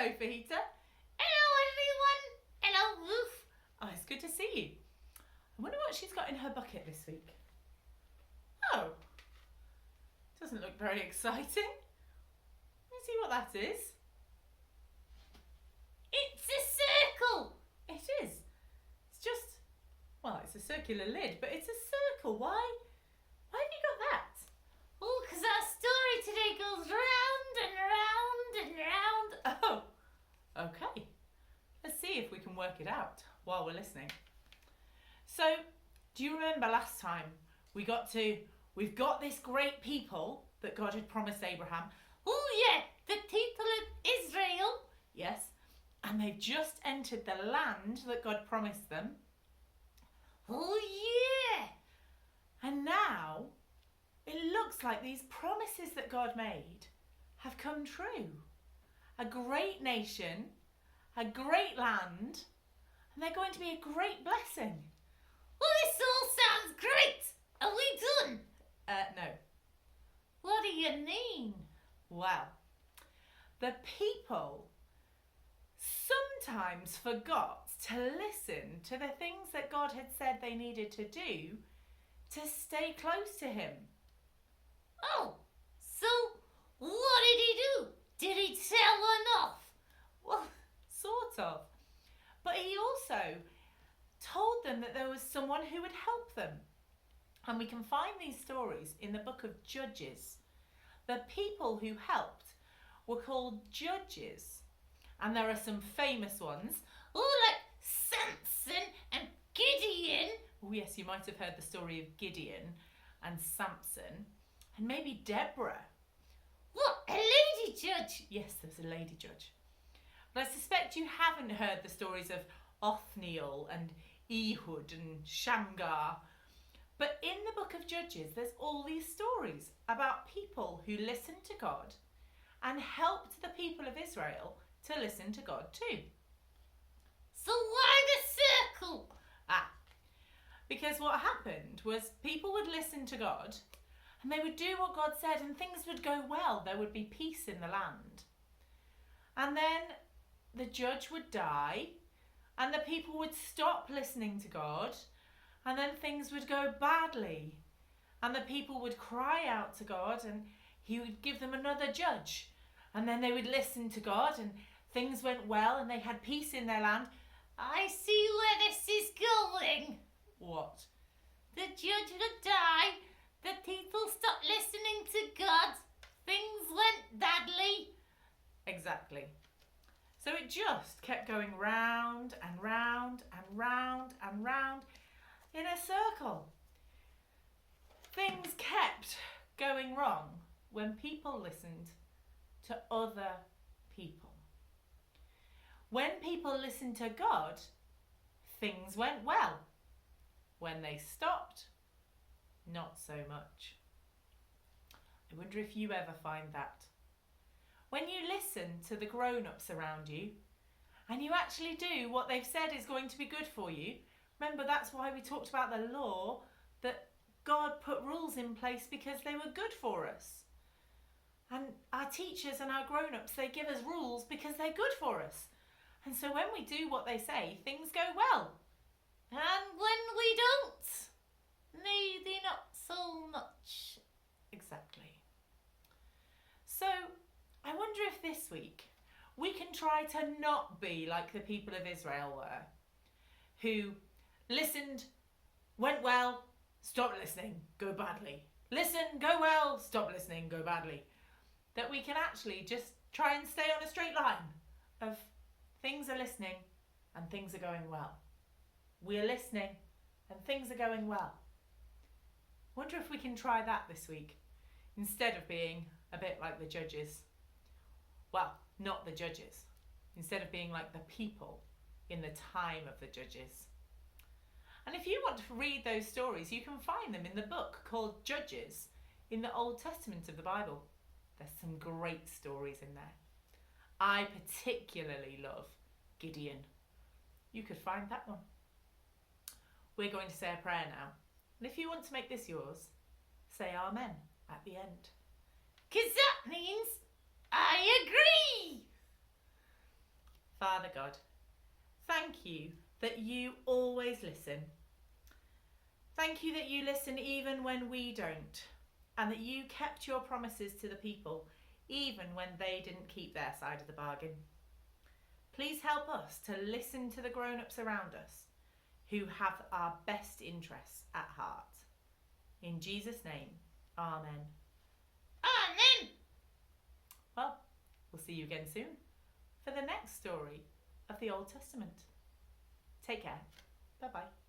Hello, Fajita. Hello, everyone. Hello, Ruth. Oh, it's good to see you. I wonder what she's got in her bucket this week. Oh, doesn't look very exciting. Let me see what that is. It's a circle. It is. It's just, well, it's a circular lid, but it's a circle. Why? Why have you got that? Oh, because our story today goes round and round and round. Oh, okay. Let's see if we can work it out while we're listening. So, do you remember last time we've got this great people that God had promised Abraham? Oh, yeah, the people of Israel. Yes. And they've just entered the land that God promised them. Oh, yeah. And now it looks like these promises that God made have come true. A great nation, a great land, and they're going to be a great blessing. Well, this all sounds great. Are we done? No. What do you mean? Well, the people sometimes forgot to listen to the things that God had said they needed to do to stay close to Him. Oh, so what did he do? Did he tell one off? Well, sort of. But He also told them that there was someone who would help them. And we can find these stories in the book of Judges. The people who helped were called judges. And there are some famous ones. Oh, like Samson and Gideon. Oh yes, you might have heard the story of Gideon and Samson. And maybe Deborah. What, a lady judge? Yes, there's a lady judge. But I suspect you haven't heard the stories of Othniel and Ehud and Shamgar. But in the book of Judges, there's all these stories about people who listened to God and helped the people of Israel to listen to God too. So why the circle? Because what happened was people would listen to God and they would do what God said and things would go well. There would be peace in the land. And then the judge would die and the people would stop listening to God, and then things would go badly. And the people would cry out to God and He would give them another judge. And then they would listen to God and things went well and they had peace in their land. I see where this is going. What? The judge would die, the people stopped listening to God, things went badly. Exactly. So it just kept going round and round and round and round in a circle. Things kept going wrong when people listened to other people. When people listened to God, things went well. When they stopped, not so much. I wonder if you ever find that. When you listen to the grown-ups around you and you actually do what they've said is going to be good for you, remember that's why we talked about the law, that God put rules in place because they were good for us. And our teachers and our grown-ups, they give us rules because they're good for us. And so when we do what they say, things go well. And when we don't, maybe not so much. Exactly. So I wonder if this week we can try to not be like the people of Israel were, who listened, went well, stopped listening, go badly. Listen, go well, stop listening, go badly. That we can actually just try and stay on a straight line of things are listening and things are going well. We're listening and things are going well. Wonder if we can try that this week instead of being a bit like the judges. Well, not the judges. Instead of being like the people in the time of the judges. And if you want to read those stories, you can find them in the book called Judges in the Old Testament of the Bible. There's some great stories in there. I particularly love Gideon. You could find that one. We're going to say a prayer now. And if you want to make this yours, say Amen at the end. 'Cause that means I agree. Father God, thank you that you always listen. Thank you that you listen even when we don't, and that you kept your promises to the people even when they didn't keep their side of the bargain. Please help us to listen to the grown-ups around us who have our best interests at heart. In Jesus' name, amen. Amen. Well, we'll see you again soon for the next story of the Old Testament. Take care. Bye-bye.